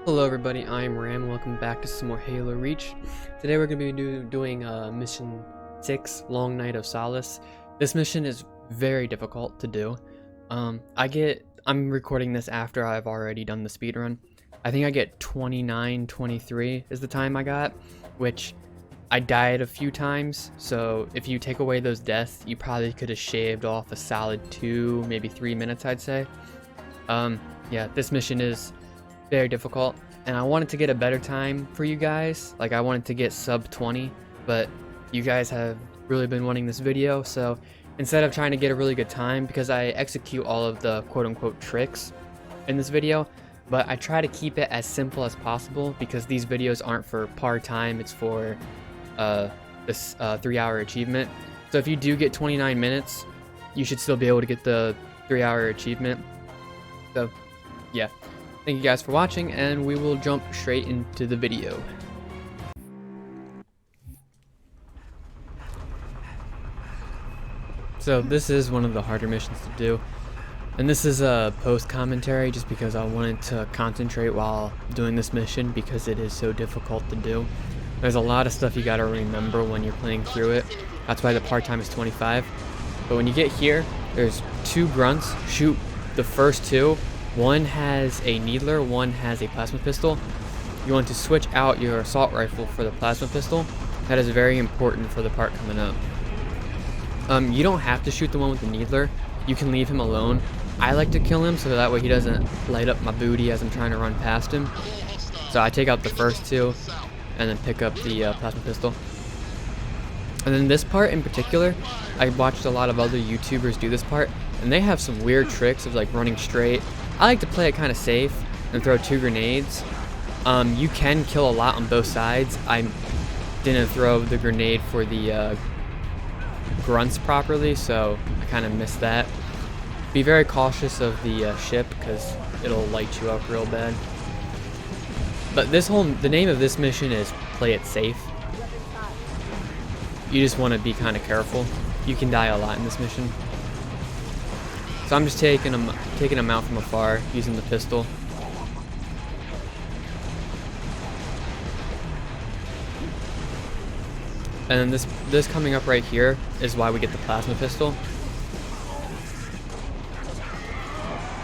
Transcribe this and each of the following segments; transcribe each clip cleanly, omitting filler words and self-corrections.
Hello everybody, I'm Ram. Welcome back to some more Halo Reach. Today we're going to be doing mission 6, Long Night of Solace. This mission is very difficult to do. I'm recording this after I've already done the speedrun. I think I get 29-23 is the time I got, which I died a few times, so if you take away those deaths, you probably could have shaved off a solid 2, maybe 3 minutes, I'd say. Yeah, this mission is very difficult, and I wanted to get a better time for you guys. Like, I wanted to get sub 20, but you guys have really been wanting this video, so instead of trying to get a really good time, because I execute all of the quote-unquote tricks in this video, but I try to keep it as simple as possible, because these videos aren't for par time, it's for this 3-hour achievement. So if you do get 29 minutes, you should still be able to get the 3-hour achievement. So yeah, thank you guys for watching, and we will jump straight into the video. So this is one of the harder missions to do, and this is a post commentary just because I wanted to concentrate while doing this mission because it is so difficult to do. There's a lot of stuff you gotta remember when you're playing through it. That's why the part time is 25. But when you get here, there's 2 grunts. Shoot the first 2. One has a needler, one has a plasma pistol. You want to switch out your assault rifle for the plasma pistol. That is very important for the part coming up. You don't have to shoot the one with the needler. You can leave him alone. I like to kill him so that way he doesn't light up my booty as I'm trying to run past him. So I take out the first 2 and then pick up the plasma pistol. And then this part in particular, I watched a lot of other YouTubers do this part, and they have some weird tricks of like running straight. I like to play it kind of safe and throw 2 grenades. You can kill a lot on both sides. I didn't throw the grenade for the grunts properly, so I kind of missed that. Be very cautious of the ship because it'll light you up real bad. But the name of this mission is Play It Safe. You just want to be kind of careful. You can die a lot in this mission. So I'm just taking them out from afar using the pistol. And then this coming up right here is why we get the plasma pistol.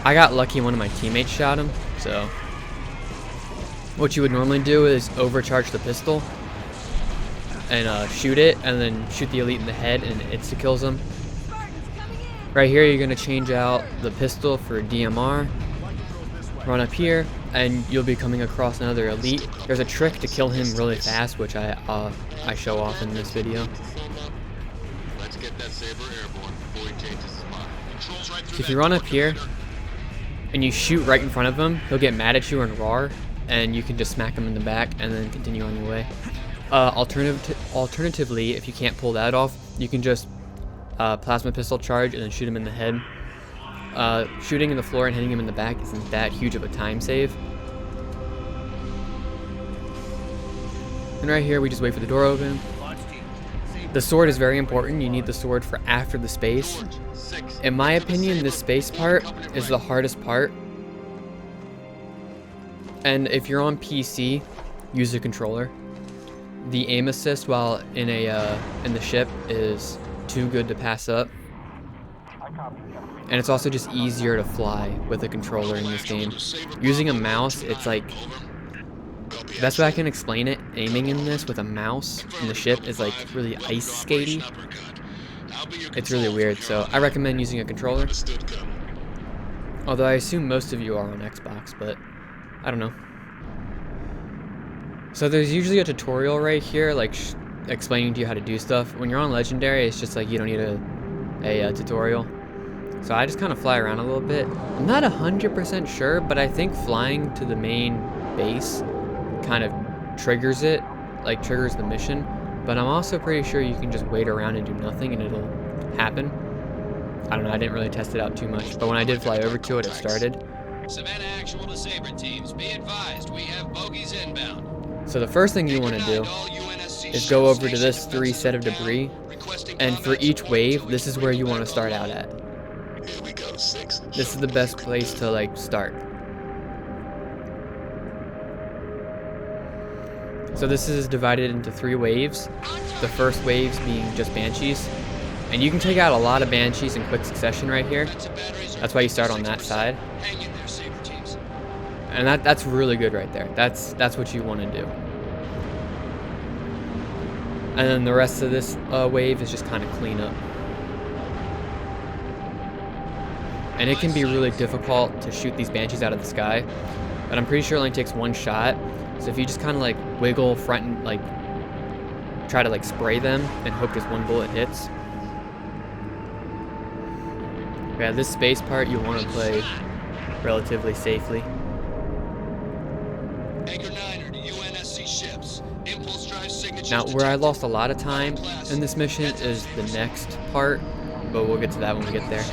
I got lucky one of my teammates shot him, so what you would normally do is overcharge the pistol and shoot it, and then shoot the elite in the head, and it insta-kills them. Right here, you're gonna change out the pistol for DMR. Run up here, and you'll be coming across another elite. There's a trick to kill him really fast, which I show off in this video. So if you run up here and you shoot right in front of him, he'll get mad at you and roar, and you can just smack him in the back and then continue on your way. Alternatively, if you can't pull that off, you can just plasma pistol charge and then shoot him in the head. Shooting in the floor and hitting him in the back isn't that huge of a time save. And right here, we just wait for the door open. The sword is very important. You need the sword for after the space. In my opinion, this space part is the hardest part. And if you're on PC, use a controller. The aim assist while in the ship is too good to pass up. And it's also just easier to fly with a controller in this game. Using a mouse, it's like, that's way I can explain it. Aiming in this with a mouse in the ship is like really ice skatey. It's really weird, so I recommend using a controller. Although I assume most of you are on Xbox, but I don't know. So there's usually a tutorial right here, like explaining to you how to do stuff. When you're on Legendary, it's just like you don't need a tutorial. So I just kind of fly around a little bit. I'm not 100% sure, but I think flying to the main base kind of triggers it, like triggers the mission. But I'm also pretty sure you can just wait around and do nothing and it'll happen. I don't know, I didn't really test it out too much, but when I did fly over to it, it started. Savannah actual to Sabre teams, be advised, we have bogeys inbound. So the first thing you want to do is go over to this 3 set of debris, and for each wave, this is where you want to start out at. This is the best place to like start. So this is divided into 3 waves. The first waves being just banshees. And you can take out a lot of banshees in quick succession right here. That's why you start on that side. Hang in there, Saber teams. And that's really good right there. That's what you want to do. And then the rest of this wave is just kind of clean up. And it can be really difficult to shoot these banshees out of the sky, but I'm pretty sure it only takes 1 shot. So if you just kind of like wiggle front and like try to like spray them and hope just 1 bullet hits. Yeah, this space part you want to play relatively safely. Anchor 9er to UNSC ships. Impulse drive signatures. Now, where I lost a lot of time in this mission is the next part, but we'll get to that when we get there.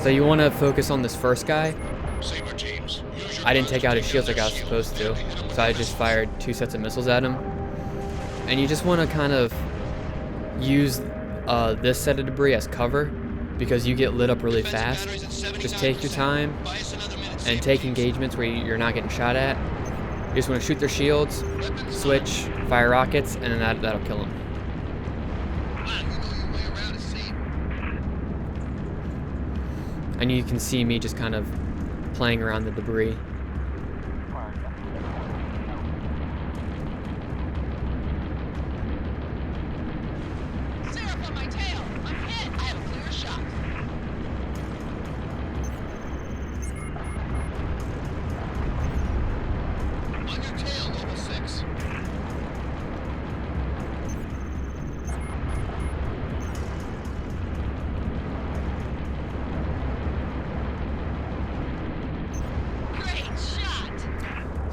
So you want to focus on this first guy. Saber teams. I didn't take out his shields like I was supposed to, so I just fired 2 sets of missiles at him. And you just want to kind of use this set of debris as cover, because you get lit up really fast. Just take your time and take engagements where you're not getting shot at. You just want to shoot their shields, switch, fire rockets, and then that'll kill them. And you can see me just kind of playing around the debris.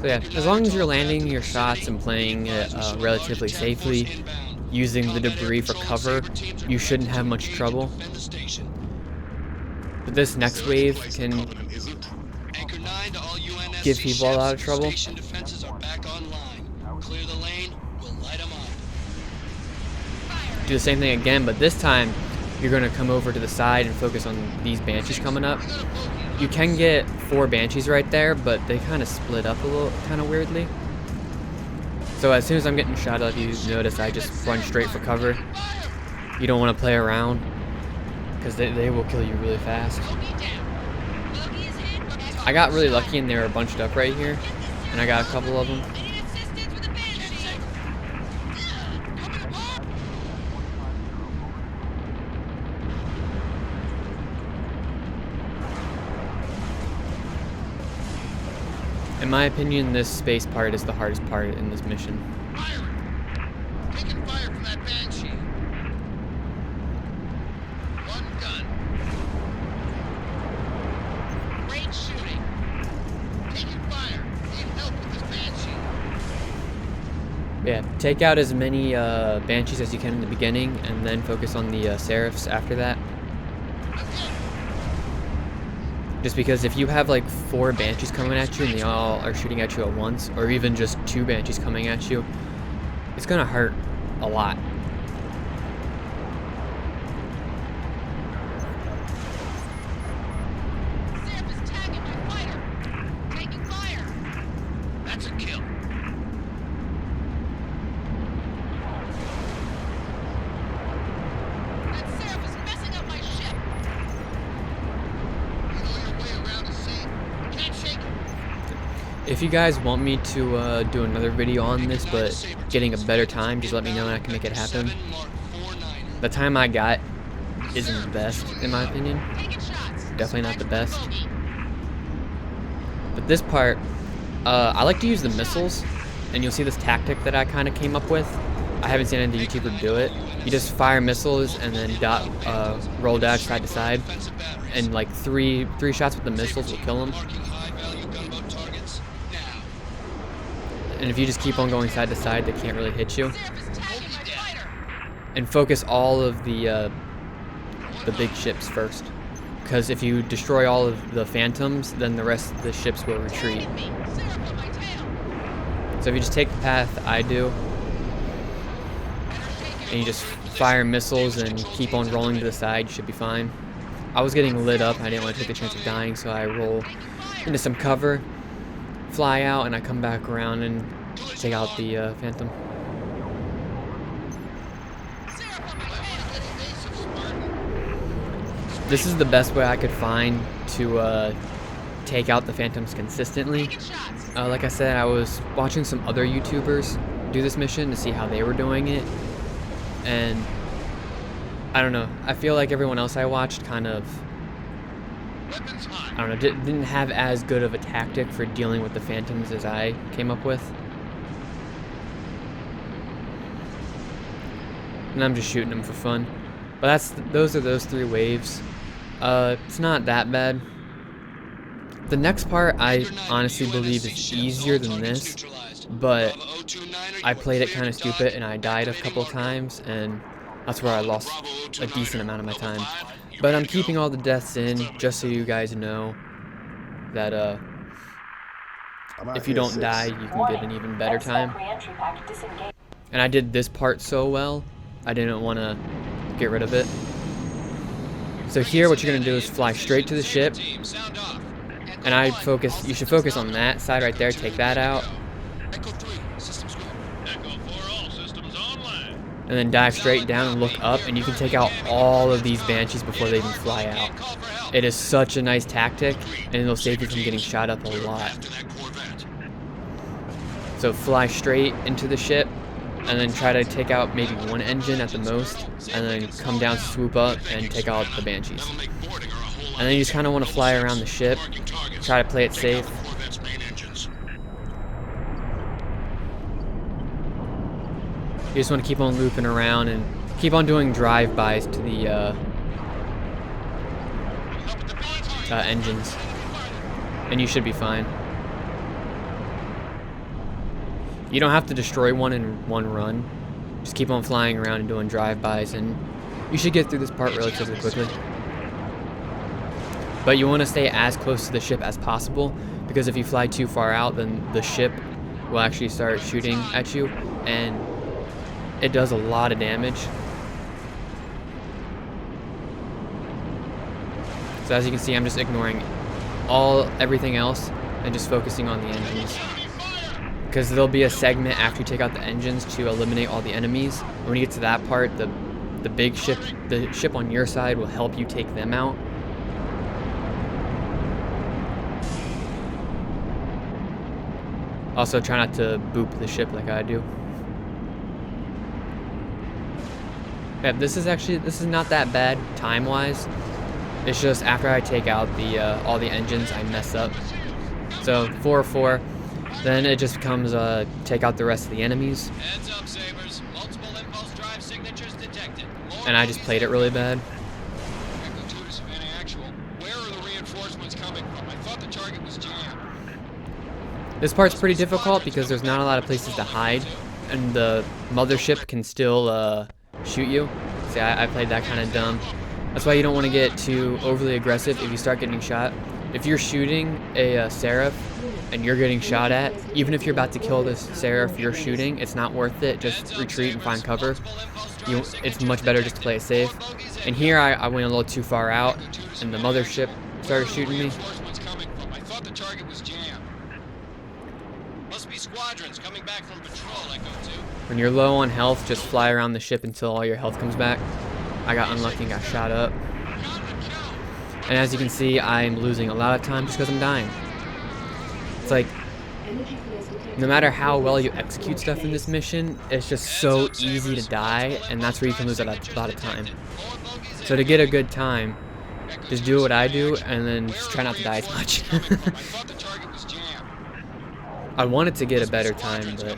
So yeah, as long as you're landing your shots and playing it relatively safely, using the debris for cover, you shouldn't have much trouble. But this next wave can give people a lot of trouble. Do the same thing again, but this time you're going to come over to the side and focus on these banshees coming up. You can get 4 banshees right there, but they kind of split up a little, kind of weirdly. So as soon as I'm getting shot at, you notice I just run straight for cover. You don't want to play around, because they will kill you really fast. I got really lucky and they were bunched up right here, and I got a couple of them. In my opinion, this space part is the hardest part in this mission. Taking fire from that banshee. 1 gun. Great shooting. Taking fire. Need help with this banshee. Yeah, take out as many banshees as you can in the beginning, and then focus on the seraphs after that. Just because if you have like 4 banshees coming at you and they all are shooting at you at once, or even just 2 banshees coming at you, it's gonna hurt a lot. That's a kill. If you guys want me to do another video on this, but getting a better time, just let me know and I can make it happen. The time I got isn't the best, in my opinion. Definitely not the best. But this part, I like to use the missiles, and you'll see this tactic that I kind of came up with. I haven't seen any YouTuber do it. You just fire missiles and then roll dodge side to side, and like three shots with the missiles will kill them. And if you just keep on going side to side, they can't really hit you. And focus all of the big ships first, because if you destroy all of the phantoms, then the rest of the ships will retreat. So if you just take the path I do, and you just fire missiles and keep on rolling to the side, you should be fine. I was getting lit up, I didn't want to take the chance of dying, so I roll into some cover, fly out, and I come back around and take out the Phantom. This is the best way I could find to take out the Phantoms consistently. Like I said, I was watching some other YouTubers do this mission to see how they were doing it, and I don't know, I feel like everyone else I watched kind of, I don't know, didn't have as good of a tactic for dealing with the Phantoms as I came up with. And I'm just shooting them for fun. But those are those 3 waves. It's not that bad. The next part I honestly believe is easier than this, but I played it kind of stupid and I died a couple times, and that's where I lost a decent amount of my time. But I'm keeping all the deaths in just so you guys know that if you don't die, you can get an even better time. And I did this part so well, I didn't want to get rid of it. So here what you're going to do is fly straight to the ship, and you should focus on that side right there, take that out, and then dive straight down and look up, and you can take out all of these Banshees before they even fly out. It is such a nice tactic, and it'll save you from getting shot up a lot. So fly straight into the ship, and then try to take out maybe 1 engine at the most, and then come down, swoop up, and take out the Banshees. And then you just kind of want to fly around the ship, try to play it safe. You just want to keep on looping around and keep on doing drive-bys to the engines, and you should be fine. You don't have to destroy one in one run. Just keep on flying around and doing drive-bys, and you should get through this part relatively quickly. But you want to stay as close to the ship as possible, because if you fly too far out, then the ship will actually start shooting at you, and it does a lot of damage. So as you can see, I'm just ignoring everything else and just focusing on the engines. Because there'll be a segment after you take out the engines to eliminate all the enemies. And when you get to that part, the big ship, the ship on your side will help you take them out. Also, try not to boop the ship like I do. Yeah, this is not that bad time-wise. It's just after I take out all the engines, I mess up. So 4-4. Then it just becomes take out the rest of the enemies. Heads up, Sabers. Multiple impulse drive signatures detected. And I just played it really bad. Echo 2 to Savannah Actual. Where are the reinforcements coming from? I thought the target was jammed. This part's pretty difficult because there's not a lot of places to hide, and the mothership can still shoot you. See, I played that kind of dumb. That's why you don't want to get too overly aggressive if you start getting shot. If you're shooting a Seraph and you're getting shot at, even if you're about to kill this Seraph you're shooting, it's not worth it. Just retreat and find cover. It's much better just to play it safe. And here I went a little too far out, and the mothership started shooting me. I thought the target was jammed. Must be squadrons coming back from patrol, Echo 2. When you're low on health, just fly around the ship until all your health comes back. I got unlucky and got shot up. And as you can see, I'm losing a lot of time just because I'm dying. It's like, no matter how well you execute stuff in this mission, it's just so easy to die, and that's where you can lose a lot of time. So to get a good time, just do what I do, and then just try not to die as much. I wanted to get a better time, but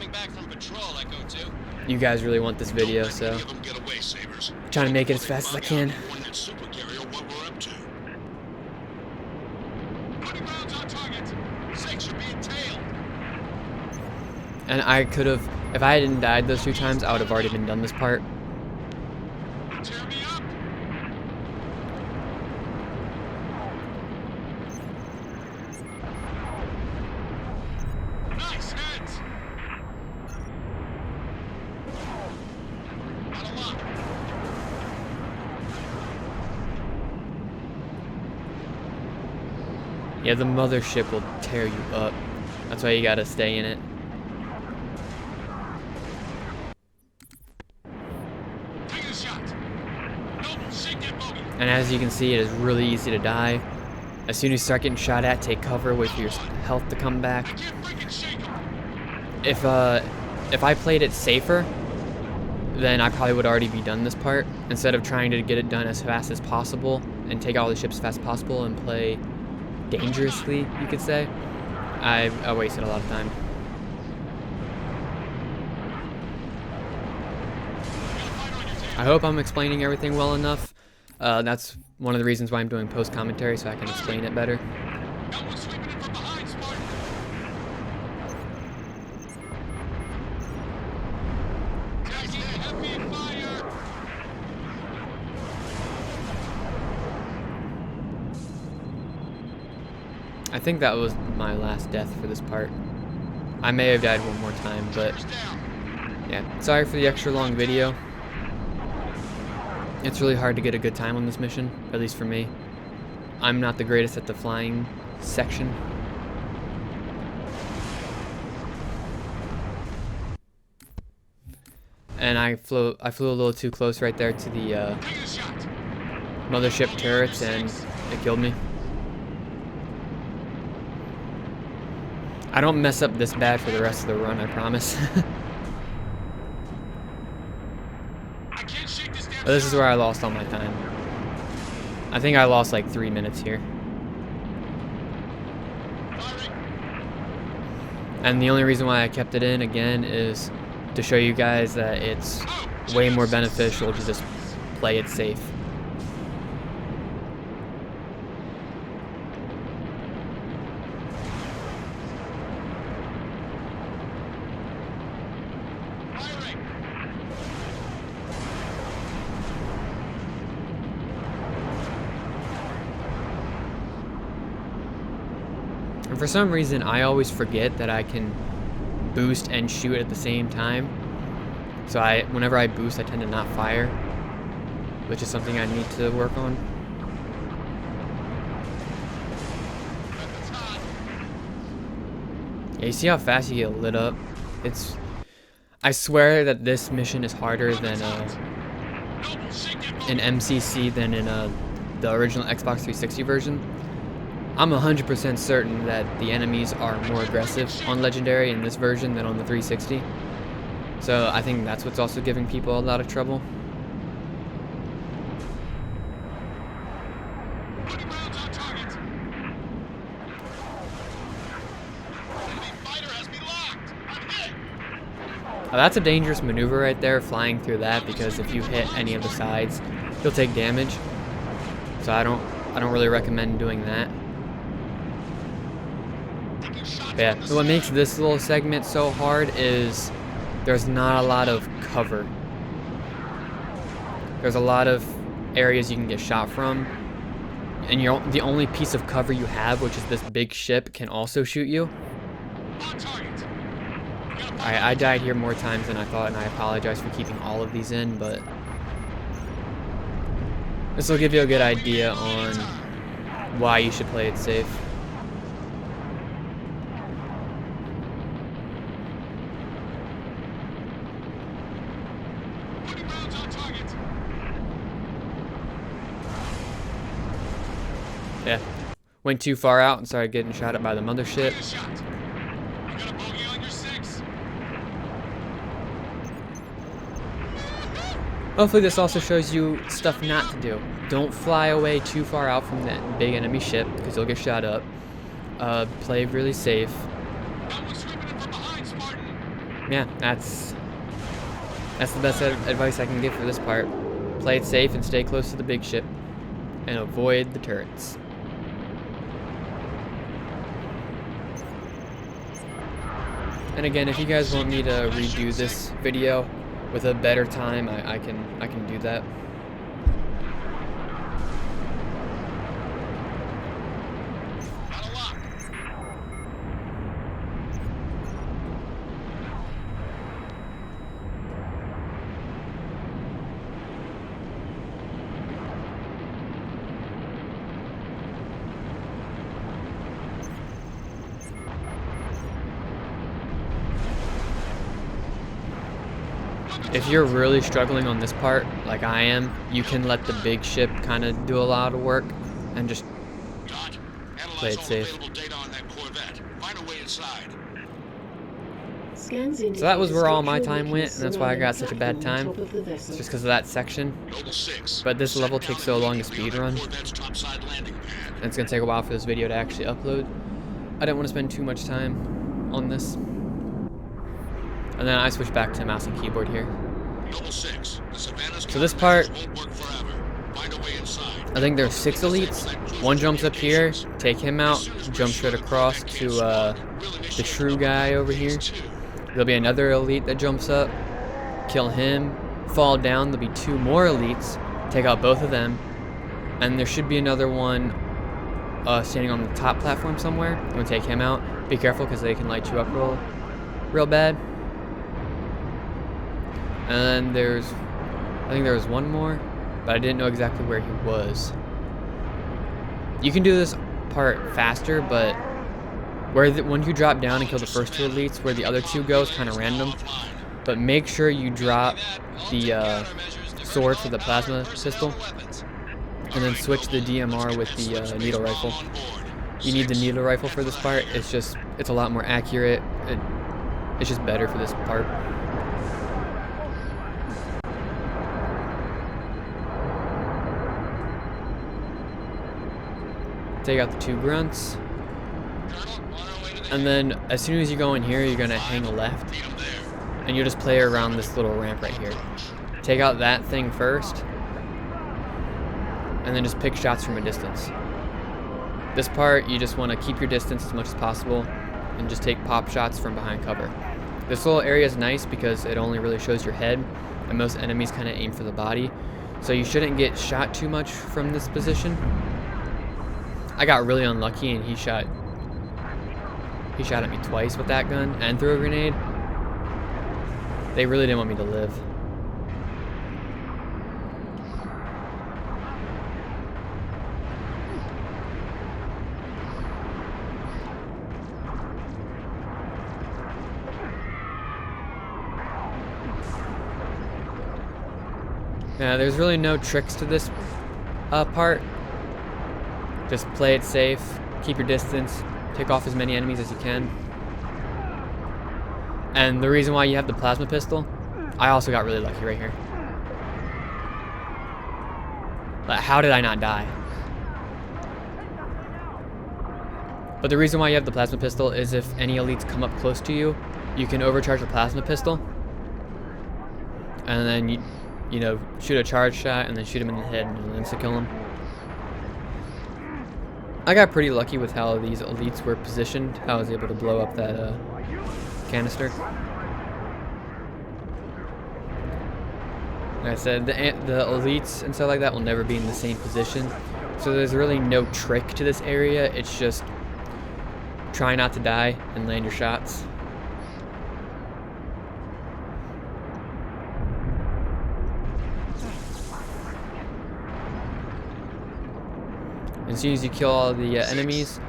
you guys really want this video, so I'm trying to make it as fast as I can. And I could have, if I hadn't died those 2 times, I would have already been done this part. Nice heads. Yeah, the mothership will tear you up. That's why you gotta stay in it. And as you can see, it is really easy to die. As soon as you start getting shot at, take cover, wait for your health to come back. If I played it safer, then I probably would already be done this part. Instead of trying to get it done as fast as possible and take all the ships as fast as possible and play dangerously, you could say, I wasted a lot of time. I hope I'm explaining everything well enough. That's one of the reasons why I'm doing post commentary, so I can explain it better. I think that was my last death for this part. I may have died one more time, but yeah, sorry for the extra long video. It's really hard to get a good time on this mission, at least for me. I'm not the greatest at the flying section. And I flew a little too close right there to the mothership turrets, and it killed me. I don't mess up this bad for the rest of the run, I promise. But this is where I lost all my time. I think I lost like 3 minutes here. And the only reason why I kept it in again is to show you guys that it's way more beneficial to just play it safe. And for some reason, I always forget that I can boost and shoot at the same time. So whenever I boost, I tend to not fire, which is something I need to work on. Yeah, you see how fast you get lit up? I swear that this mission is harder than in MCC than in the original Xbox 360 version. I'm 100% certain that the enemies are more aggressive on Legendary in this version than on the 360. So I think that's what's also giving people a lot of trouble. That's a dangerous maneuver right there, flying through that, because if you hit any of the sides, you'll take damage. So I don't really recommend doing that. Yeah, what makes this little segment so hard is there's not a lot of cover. There's a lot of areas you can get shot from, and the only piece of cover you have, which is this big ship, can also shoot you. I died here more times than I thought, and I apologize for keeping all of these in, but this will give you a good idea on why you should play it safe. Yeah, went too far out and started getting shot at by the mothership. Hopefully this also shows you stuff not to do. Don't fly away too far out from that big enemy ship, because you'll get shot up. Play really safe. Yeah, that's the best advice I can give for this part. Play it safe and stay close to the big ship, and avoid the turrets. And again, if you guys want me to redo this video with a better time, I can do that. If you're really struggling on this part, like I am, you can let the big ship kind of do a lot of work and just play it safe. So that was where all my time went, and that's why I got such a bad time. It's just because of that section. But this level takes so long to speedrun, and it's going to take a while for this video to actually upload. I didn't want to spend too much time on this. And then I switched back to mouse and keyboard here. So this part, I think there's 6 elites. One jumps up here, take him out, jump straight across to the true guy over here. There'll be another elite that jumps up, kill him, fall down. There'll be 2 more elites, take out both of them, and there should be another one standing on the top platform somewhere. I'm gonna take him out. Be careful because they can light you up real bad. And then I think there was one more, but I didn't know exactly where he was. You can do this part faster, but when you drop down and kill the first 2 elites, where the other 2 go is kind of random. But make sure you drop the sword for the plasma pistol, and then switch the DMR with the needle rifle. You need the needle rifle for this part. It's a lot more accurate. It's just better for this part. Take out the 2 grunts. And then as soon as you go in here, you're gonna hang a left. And you just play around this little ramp right here. Take out that thing first. And then just pick shots from a distance. This part, you just want to keep your distance as much as possible. And just take pop shots from behind cover. This little area is nice because it only really shows your head. And most enemies kind of aim for the body. So you shouldn't get shot too much from this position. I got really unlucky and he shot at me twice with that gun and threw a grenade. They really didn't want me to live. Now, there's really no tricks to this part. Just play it safe, keep your distance, take off as many enemies as you can. And the reason why you have the plasma pistol, I also got really lucky right here. Like, how did I not die? But the reason why you have the plasma pistol is if any elites come up close to you, you can overcharge the plasma pistol. And then you know, shoot a charge shot and then shoot him in the head and then insta-kill him. I got pretty lucky with how these elites were positioned. How I was able to blow up that canister. Like I said, the elites and stuff like that will never be in the same position. So there's really no trick to this area. It's just try not to die and land your shots. As soon as you kill all the enemies,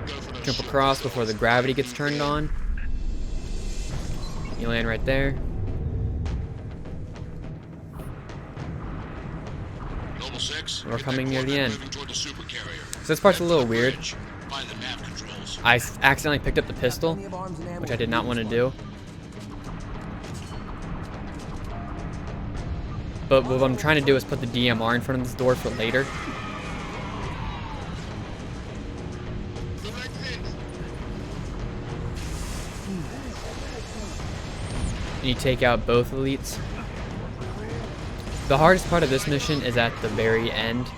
jump across before the gravity gets turned on. You land right there. We're coming near the end. So this part's a little weird. I accidentally picked up the pistol, which I did not want to do. But what I'm trying to do is put the DMR in front of this door for later. And you take out both elites. The hardest part of this mission is at the very end,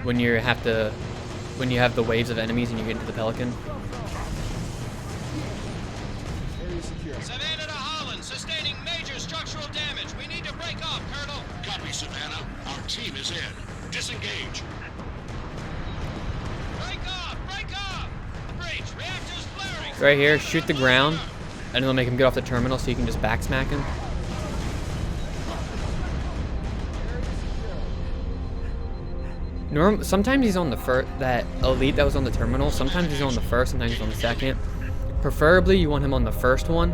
when you have the waves of enemies and you get into the Pelican. Savannah to Holland, sustaining major structural damage. We need to break off, Colonel. Copy, Savannah. Our team is in. Disengage. Break off! Break off! Breach, reactors flaring. Right here, shoot the ground, and it'll make him get off the terminal so you can just backsmack him. Sometimes he's on the first, that elite that was on the terminal, sometimes he's on the first, sometimes he's on the second. Preferably you want him on the first one,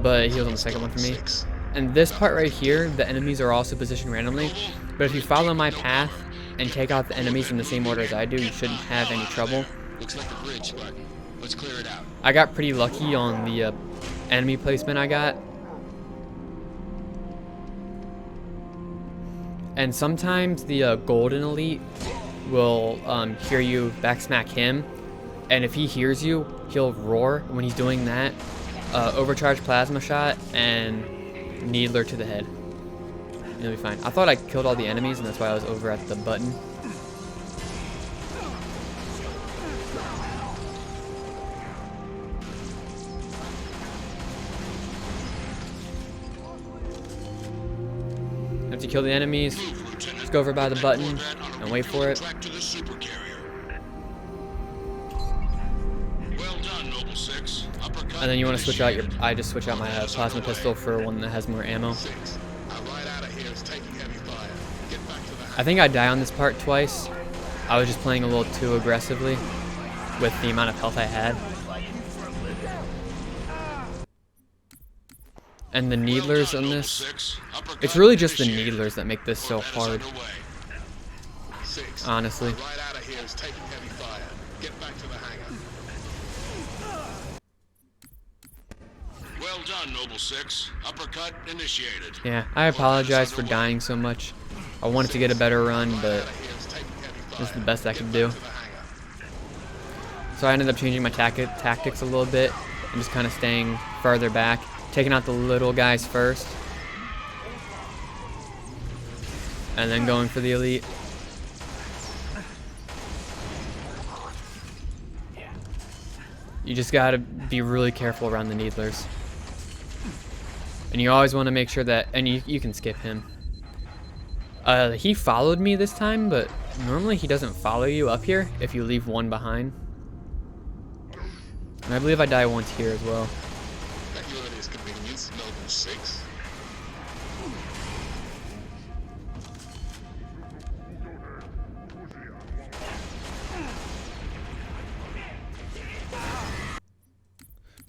but he was on the second one for me. And this part right here, the enemies are also positioned randomly. But if you follow my path and take out the enemies in the same order as I do, you shouldn't have any trouble. Looks like a bridge, but let's clear it out. I got pretty lucky on the enemy placement I got. And sometimes the golden elite will hear you backsmack him. And if he hears you, he'll roar. When he's doing that, overcharge plasma shot and needler to the head. It'll be fine. I thought I killed all the enemies, and that's why I was over at the button. After you kill the enemies, just go over by the button and wait for it. And then you want to switch out your... I just switch out my plasma pistol for one that has more ammo. I think I die on this part twice. I was just playing a little too aggressively with the amount of health I had. And the needlers on this, it's really just the needlers that make this so hard. Honestly. Well done, Noble 6. Uppercut initiated. Yeah, I apologize for dying so much. I wanted to get a better run, but this is the best I could do. So I ended up changing my tactics a little bit and just kind of staying farther back, taking out the little guys first, and then going for the elite. You just gotta be really careful around the needlers. And you always want to make sure that, and you can skip him. He followed me this time, but normally he doesn't follow you up here if you leave one behind. And I believe I die once here as well.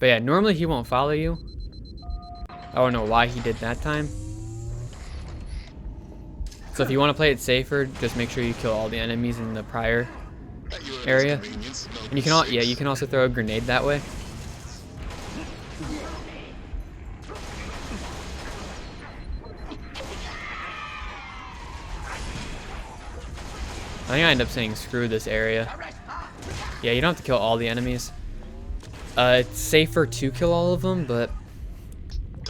But yeah, normally he won't follow you. I don't know why he did that time. So if you want to play it safer, just make sure you kill all the enemies in the prior area. And you can you can also throw a grenade that way. I think I end up saying screw this area. Yeah, you don't have to kill all the enemies. It's safer to kill all of them, but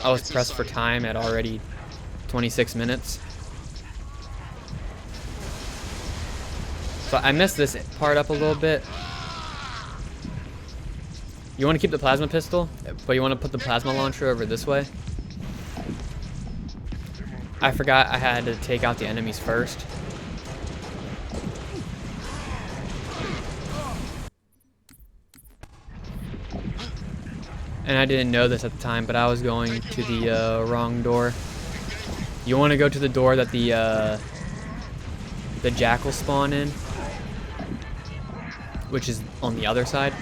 I was pressed for time at already 26 minutes. So I messed this part up a little bit. You want to keep the plasma pistol, but you want to put the plasma launcher over this way. I forgot I had to take out the enemies first. And I didn't know this at the time, but I was going to the wrong door. You want to go to the door that the jackals spawn in, which is on the other side.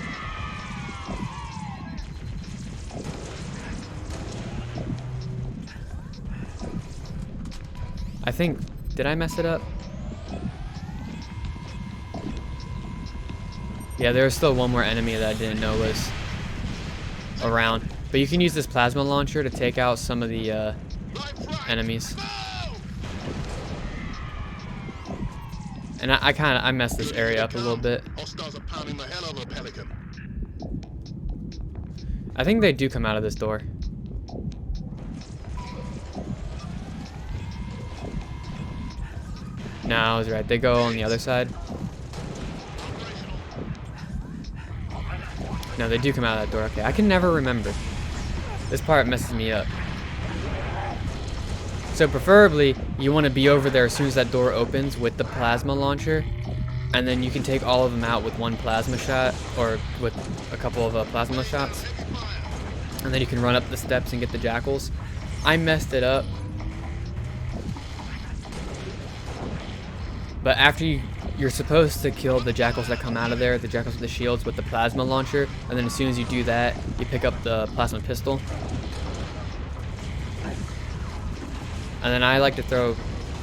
I think, did I mess it up? Yeah, there's still one more enemy that I didn't know was around, but you can use this plasma launcher to take out some of the enemies. And I messed this area up a little bit. I think they do come out of this door. No, I was right. They go on the other side. No, they do come out of that door. Okay, I can never remember. This part messes me up. So preferably, you want to be over there as soon as that door opens with the plasma launcher. And then you can take all of them out with one plasma shot, or with a couple of plasma shots. And then you can run up the steps and get the jackals. I messed it up. But after you're supposed to kill the jackals that come out of there, the jackals with the shields, with the plasma launcher, and then as soon as you do that, you pick up the plasma pistol. And then I like to throw,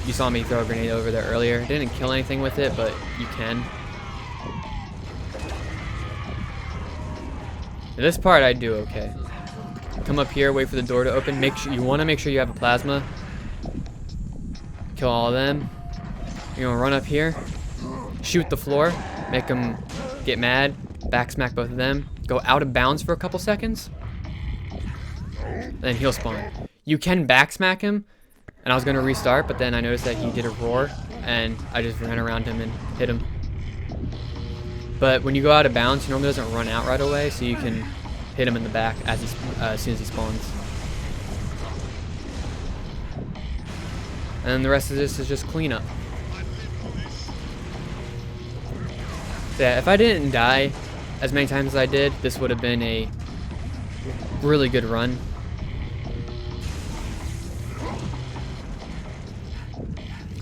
you saw me throw a grenade over there earlier. Didn't kill anything with it, but you can. This part I do okay. Come up here, wait for the door to open. You want to make sure you have a plasma. Kill all of them. You're gonna run up here, shoot the floor, make them get mad, back smack both of them, go out of bounds for a couple seconds, then he'll spawn. You can back smack him, and I was gonna restart, but then I noticed that he did a roar, and I just ran around him and hit him. But when you go out of bounds, he normally doesn't run out right away, so you can hit him in the back as soon as he spawns. And the rest of this is just cleanup. So yeah, if I didn't die as many times as I did, this would have been a really good run.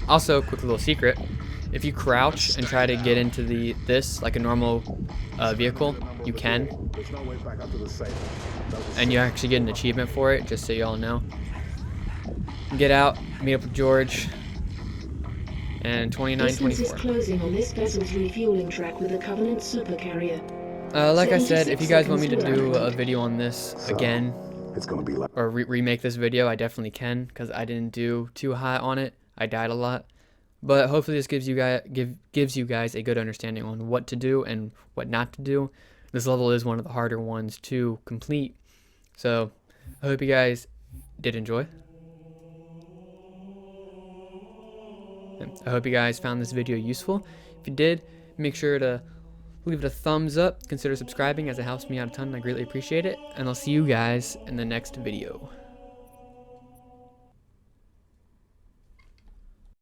Also, quick little secret. If you crouch and try to get into this like a normal vehicle, you can. And you actually get an achievement for it, just so you all know. Get out, meet up with George, and 29-24. Distance is closing on this vessel's refueling track with the Covenant supercarrier. Like I said, if you guys want me to do a video on this again, it's gonna be like, or remake this video, I definitely can, because I didn't do too hot on it. I died a lot. But hopefully this gives you guys a good understanding on what to do and what not to do. This level is one of the harder ones to complete. So I hope you guys did enjoy. I hope you guys found this video useful. If you did, make sure to leave it a thumbs up. Consider subscribing, as it helps me out a ton and I greatly appreciate it. And I'll see you guys in the next video.